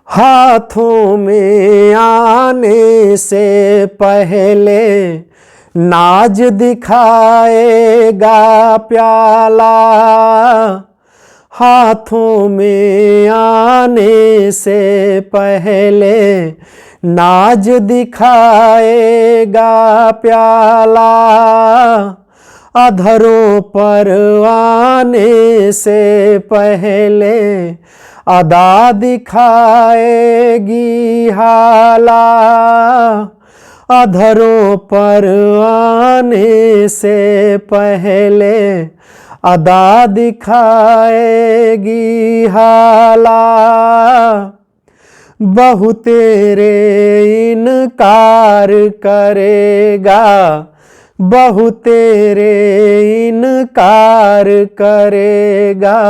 हाथों में आने से पहले नाज दिखाएगा प्याला। हाथों में आने से पहले नाज दिखाएगा प्याला। अधरों पर आने से पहले अदा दिखाएगी हाला। अधरों पर आने से पहले अदा दिखाएगी हाला। बहु तेरे इनकार करेगा, बहु तेरे इनकार करेगा।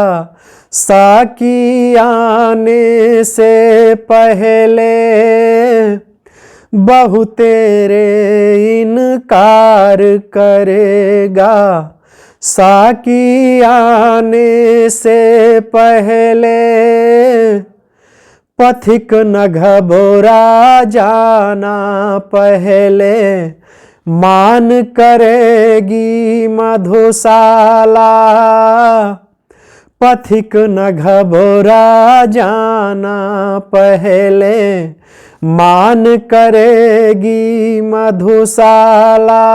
साकी आने से पहले बहु तेरे इनकार करेगा। साकी आने से पहले पथिक न घबरा जाना पहले मान करेगी मधुशाला। पथिक न घबरा जाना पहले मान करेगी मधुशाला।